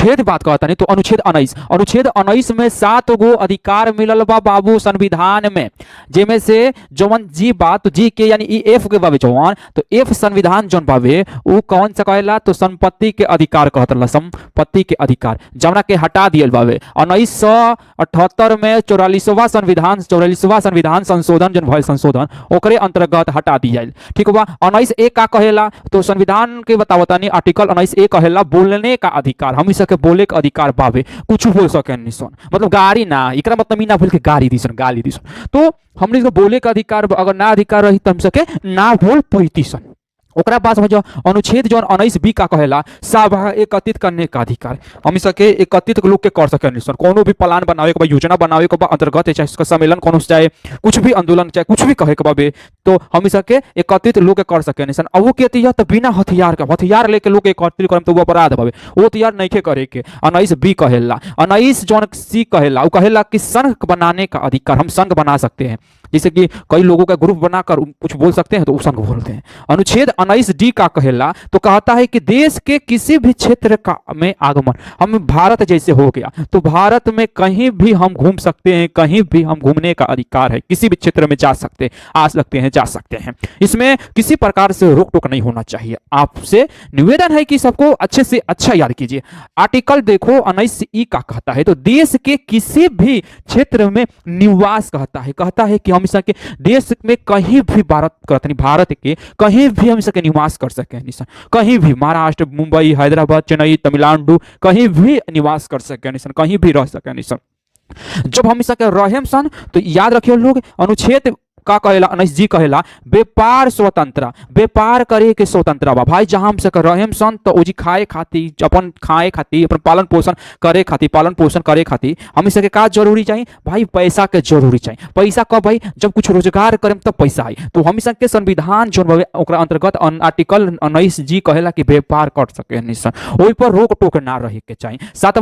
अनुच्छेद बात कहता नहीं तो अनुच्छेद 19 में 7 गो अधिकार मिलल बा बाबू संविधान में, जेमे से जवन जी बात तो जी के यानी ई एफ के बाबे जवन तो एफ संविधान जौन बाबे वो कौन सा कहेला तो संपत्ति के अधिकार कहतला, संपत्ति के अधिकार जवना के हटा दियल बाबे 1978 में 44वां संविधान संशोधन जन भइल संशोधन ओकरे अंतर्गत हटा दियल। ठीक बा। 19A का कहेला तो संविधान के बतावतानी आर्टिकल 19A कहेला बोलने का अधिकार, हम सके बोले का अधिकार बाबे, कुछ बोल सके निसन, मतलब गाड़ी ना, एकरा मतलब ना बोल के गाली दिसन, गाली दिसन, तो हमने बोले का अधिकार अगर ना अधिकार रही तो हम सके ना बोल पैती सन। ओकरा पास जो अनुच्छेद जो 19B का कहेला सभा एकत्रित करने का अधिकार, हम सके एकत्रित लोग के कर सके निसन, कोनो भी प्लान बनावे के बा, योजना बनावे के बा, अंतर्गत चाहे इसका सम्मेलन कोनो चाहे कुछ भी आंदोलन चाहे कुछ भी कहे के बाबे तो हम सके एकत्रित लोग के कर सके निसन। अब वो कहती है तो बिना हथियार के, हथियार लेके लोग एकत्रित करम तो वो अपराध बाबे, वो हथियार नहीं के करे के 19B कहेला। 19 जो C कहेला वो कहेला कि संघ बनाने का अधिकार, हम संघ बना सकते हैं, जैसे कि कई लोगों का ग्रुप बनाकर कुछ बोल सकते हैं तो संघ बोलते हैं। अनुच्छेद 19D का कहेला तो कहता है कि देश के किसी भी क्षेत्र का में आगमन, हम भारत जैसे हो गया तो भारत में कहीं भी हम घूम सकते हैं, कहीं भी हम घूमने का अधिकार है, किसी भी क्षेत्र में जा सकते हैं, आ सकते हैं, जा सकते हैं, इसमें किसी प्रकार से रोक टोक नहीं होना चाहिए। आपसे निवेदन है कि सबको अच्छे से अच्छा याद कीजिए। आर्टिकल देखो 19E का कहता है तो देश के किसी भी क्षेत्र में निवास कहता है कि हम सके देश में कहीं भी भारत के कहीं भी हम सके निवास कर सके, कहीं भी महाराष्ट्र, मुंबई, हैदराबाद, चेन्नई, तमिलनाडु कहीं भी निवास कर सके, कहीं भी रह सके। जब हम सके रहेम सन तो याद रखिए लोग, अनुच्छेद का कहेला 19G कहेला व्यापार स्वतंत्र, व्यापार करे के स्वतंत्र बा भाई, जहां हम से रहेम सन तो ओजी खाए खाती, अपन खाए खाती, अपन पालन पोषण करे खाती हम सके का जरूरी चाहिए भाई, पैसा के जरूरी चाहिए। पैसा कब भाई, जब कुछ रोजगार करें तब पैसा आई, तो हम सके संविधान जो ओकरा अंतर्गत आर्टिकल 19G कहेला कि व्यापार कर सके, ओई पर रोक टोक ना रहे के चाहिए। 7